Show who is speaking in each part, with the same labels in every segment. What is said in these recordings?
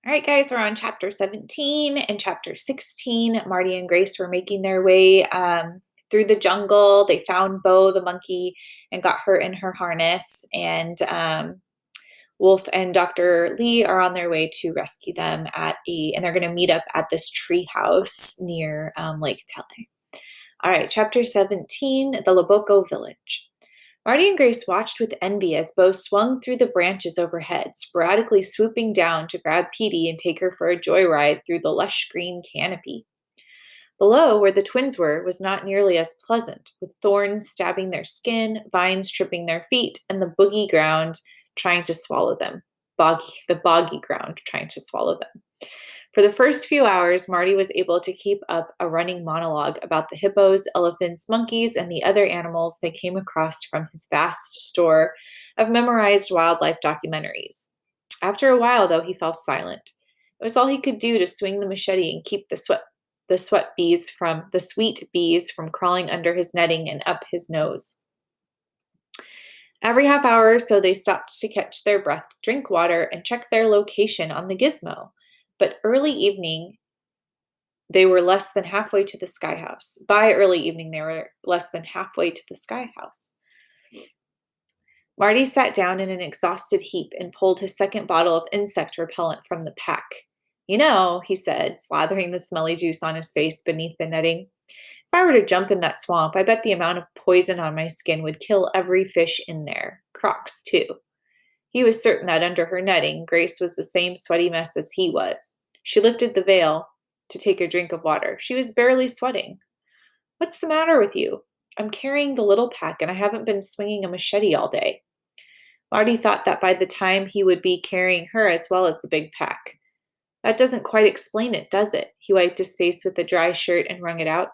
Speaker 1: All right, guys, we're on chapter 17. In chapter 16, Marty and Grace were making their way through the jungle. They found Bo, the monkey, and got her in her harness. And Wolf and Dr. Lee are on their way to rescue them and they're going to meet up at this tree house near Lake Tele. All right, chapter 17, the Loboco Village. Marty and Grace watched with envy as Bo swung through the branches overhead, sporadically swooping down to grab Petey and take her for a joyride through the lush green canopy. Below, where the twins were, was not nearly as pleasant, with thorns stabbing their skin, vines tripping their feet, and the boggy ground trying to swallow them. The boggy ground trying to swallow them. For the first few hours, Marty was able to keep up a running monologue about the hippos, elephants, monkeys, and the other animals they came across from his vast store of memorized wildlife documentaries. After a while, though, he fell silent. It was all he could do to swing the machete and keep the sweet bees from crawling under his netting and up his nose. Every half hour or so, they stopped to catch their breath, drink water, and check their location on the gizmo. But early evening, they were less than halfway to the sky house. By early evening, they were less than halfway to the sky house. Marty sat down in an exhausted heap and pulled his second bottle of insect repellent from the pack. You know, he said, slathering the smelly juice on his face beneath the netting, if I were to jump in that swamp, I bet the amount of poison on my skin would kill every fish in there. Crocs, too. He was certain that under her netting, Grace was the same sweaty mess as he was. She lifted the veil to take a drink of water. She was barely sweating. What's the matter with you? I'm carrying the little pack, and I haven't been swinging a machete all day. Marty thought that by the time he would be carrying her as well as the big pack. That doesn't quite explain it, does it? He wiped his face with a dry shirt and wrung it out.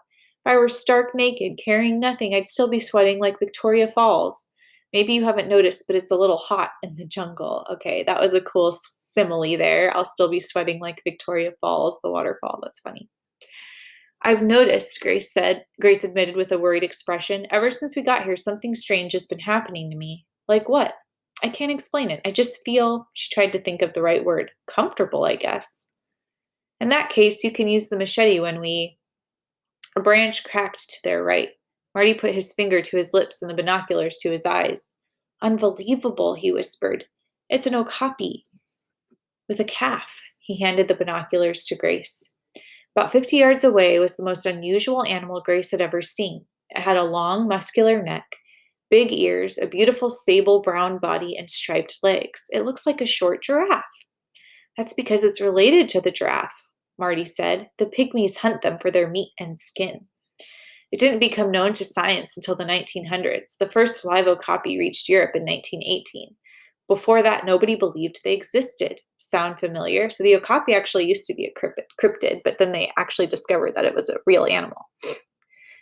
Speaker 1: If I were stark naked, carrying nothing, I'd still be sweating like Victoria Falls. Maybe you haven't noticed, but it's a little hot in the jungle. Okay, that was a cool simile there. I'll still be sweating like Victoria Falls, the waterfall. That's funny. I've noticed, Grace said. Grace admitted with a worried expression. Ever since we got here, something strange has been happening to me. Like what? I can't explain it. I just feel, she tried to think of the right word, comfortable, I guess. In that case, you can use the machete when a branch cracked to their right. Marty put his finger to his lips and the binoculars to his eyes. Unbelievable, he whispered. It's an okapi. With a calf. He handed the binoculars to Grace. About 50 yards away was the most unusual animal Grace had ever seen. It had a long, muscular neck, big ears, a beautiful sable brown body, and striped legs. It looks like a short giraffe. That's because it's related to the giraffe, Marty said. The pygmies hunt them for their meat and skin. It didn't become known to science until the 1900s. The first live okapi reached Europe in 1918. Before that, nobody believed they existed. Sound familiar? So the okapi actually used to be a cryptid, but then they actually discovered that it was a real animal.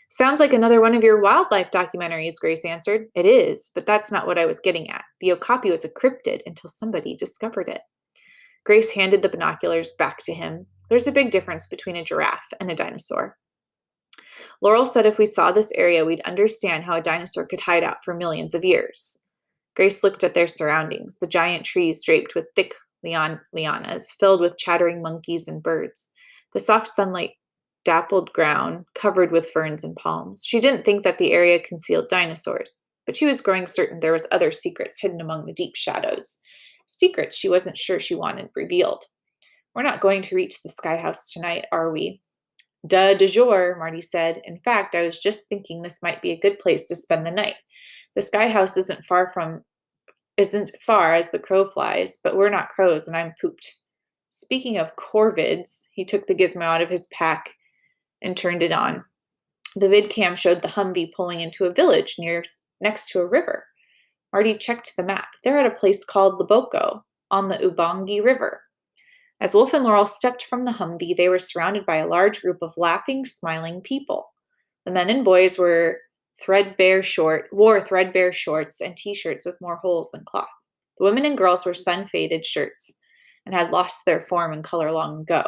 Speaker 1: Sounds like another one of your wildlife documentaries, Grace answered. It is, but that's not what I was getting at. The okapi was a cryptid until somebody discovered it. Grace handed the binoculars back to him. There's a big difference between a giraffe and a dinosaur. Laurel said if we saw this area, we'd understand how a dinosaur could hide out for millions of years. Grace looked at their surroundings, the giant trees draped with thick lianas, filled with chattering monkeys and birds, the soft sunlight dappled ground covered with ferns and palms. She didn't think that the area concealed dinosaurs, but she was growing certain there was other secrets hidden among the deep shadows. Secrets she wasn't sure she wanted revealed. We're not going to reach the sky house tonight, are we? De jour, Marty said. In fact, I was just thinking this might be a good place to spend the night. The sky house isn't far as the crow flies, but we're not crows and I'm pooped. Speaking of corvids, he took the gizmo out of his pack and turned it on. The vidcam showed the Humvee pulling into a village next to a river. Marty checked the map. They're at a place called Loboco on the Ubangi River. As Wolf and Laurel stepped from the Humvee, they were surrounded by a large group of laughing, smiling people. The men and boys wore threadbare shorts and t-shirts with more holes than cloth. The women and girls wore sun-faded shirts and had lost their form and color long ago.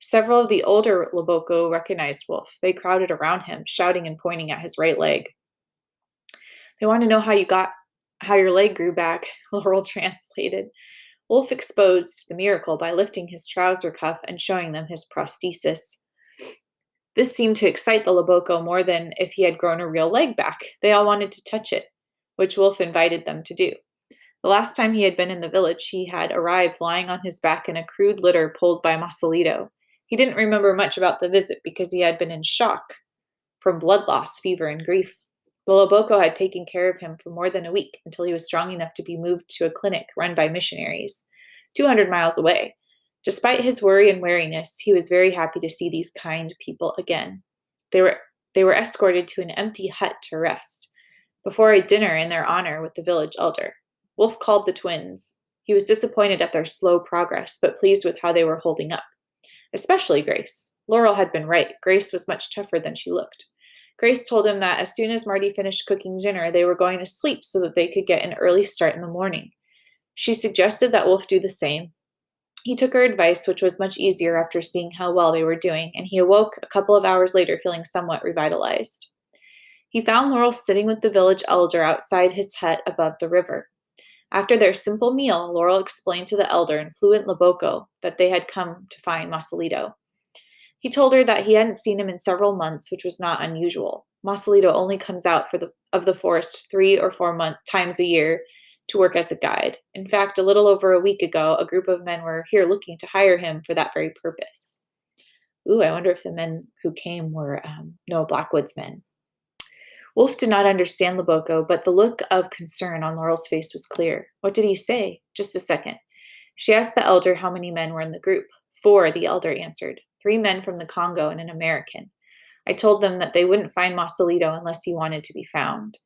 Speaker 1: Several of the older Loboco recognized Wolf. They crowded around him, shouting and pointing at his right leg. They want to know how your leg grew back, Laurel translated. Wolf exposed the miracle by lifting his trouser cuff and showing them his prosthesis. This seemed to excite the Loboco more than if he had grown a real leg back. They all wanted to touch it, which Wolf invited them to do. The last time he had been in the village, he had arrived lying on his back in a crude litter pulled by Masalito. He didn't remember much about the visit because he had been in shock from blood loss, fever, and grief. The Loboco had taken care of him for more than a week until he was strong enough to be moved to a clinic run by missionaries, 200 miles away. Despite his worry and weariness, he was very happy to see these kind people again. They were escorted to an empty hut to rest, before a dinner in their honor with the village elder. Wolf called the twins. He was disappointed at their slow progress, but pleased with how they were holding up. Especially Grace. Laurel had been right. Grace was much tougher than she looked. Grace told him that as soon as Marty finished cooking dinner, they were going to sleep so that they could get an early start in the morning. She suggested that Wolf do the same. He took her advice, which was much easier after seeing how well they were doing, and he awoke a couple of hours later feeling somewhat revitalized. He found Laurel sitting with the village elder outside his hut above the river. After their simple meal, Laurel explained to the elder in fluent Loboco that they had come to find Masalito. He told her that he hadn't seen him in several months, which was not unusual. Masalito only comes out of the forest 3 or 4 times a year to work as a guide. In fact, a little over a week ago, a group of men were here looking to hire him for that very purpose. Ooh, I wonder if the men who came were no Blackwoods men. Wolf did not understand Loboco, but the look of concern on Laurel's face was clear. What did he say? Just a second. She asked the elder how many men were in the group. 4, the elder answered. 3 men from the Congo and an American. I told them that they wouldn't find Masalito unless he wanted to be found.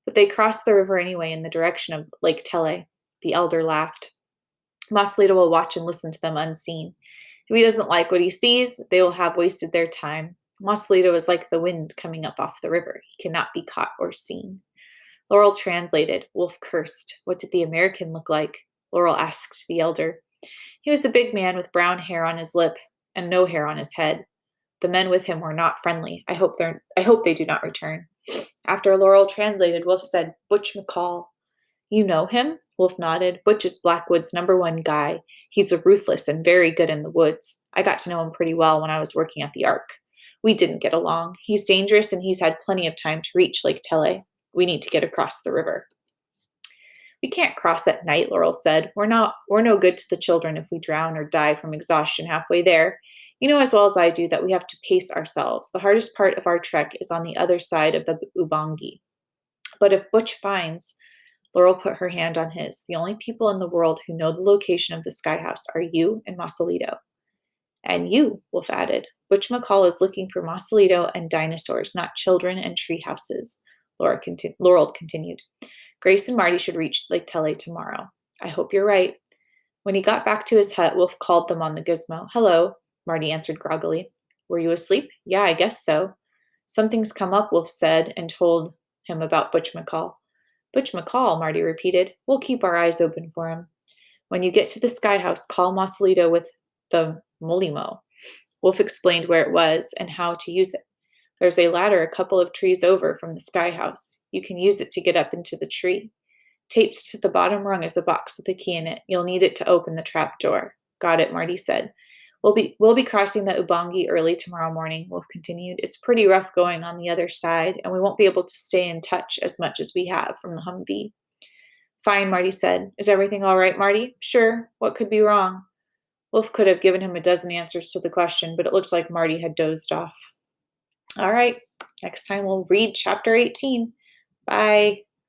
Speaker 1: But they crossed the river anyway in the direction of Lake Tele. The elder laughed. Masalito will watch and listen to them unseen. If he doesn't like what he sees, they will have wasted their time. Masalito is like the wind coming up off the river. He cannot be caught or seen. Laurel translated. Wolf cursed. What did the American look like? Laurel asked the elder. He was a big man with brown hair on his lip and no hair on his head. The men with him were not friendly. I hope they do not return. After Laurel translated, Wolf said, Butch McCall. You know him? Wolf nodded. Butch is Blackwood's #1 guy. He's ruthless and very good in the woods. I got to know him pretty well when I was working at the Ark. We didn't get along. He's dangerous and he's had plenty of time to reach Lake Tele. We need to get across the river. We can't cross at night, Laurel said. We're no good to the children if we drown or die from exhaustion halfway there. You know as well as I do that we have to pace ourselves. The hardest part of our trek is on the other side of the Ubangi. But if Butch finds, Laurel put her hand on his, the only people in the world who know the location of the Sky House are you and Masalito. And you, Wolf added. Butch McCall is looking for Masalito and dinosaurs, not children and tree houses. Laurel continued. Grace and Marty should reach Lake Tele tomorrow. I hope you're right. When he got back to his hut, Wolf called them on the gizmo. Hello, Marty answered groggily. Were you asleep? Yeah, I guess so. Something's come up, Wolf said, and told him about Butch McCall. Butch McCall, Marty repeated. We'll keep our eyes open for him. When you get to the Sky House, call Masalito with the Molimo. Wolf explained where it was and how to use it. There's a ladder a couple of trees over from the Sky House. You can use it to get up into the tree. Taped to the bottom rung is a box with a key in it. You'll need it to open the trap door. Got it, Marty said. We'll be crossing the Ubangi early tomorrow morning, Wolf continued. It's pretty rough going on the other side, and we won't be able to stay in touch as much as we have from the Humvee. Fine, Marty said. Is everything all right, Marty? Sure. What could be wrong? Wolf could have given him a dozen answers to the question, but it looked like Marty had dozed off. All right, next time we'll read chapter 18. Bye.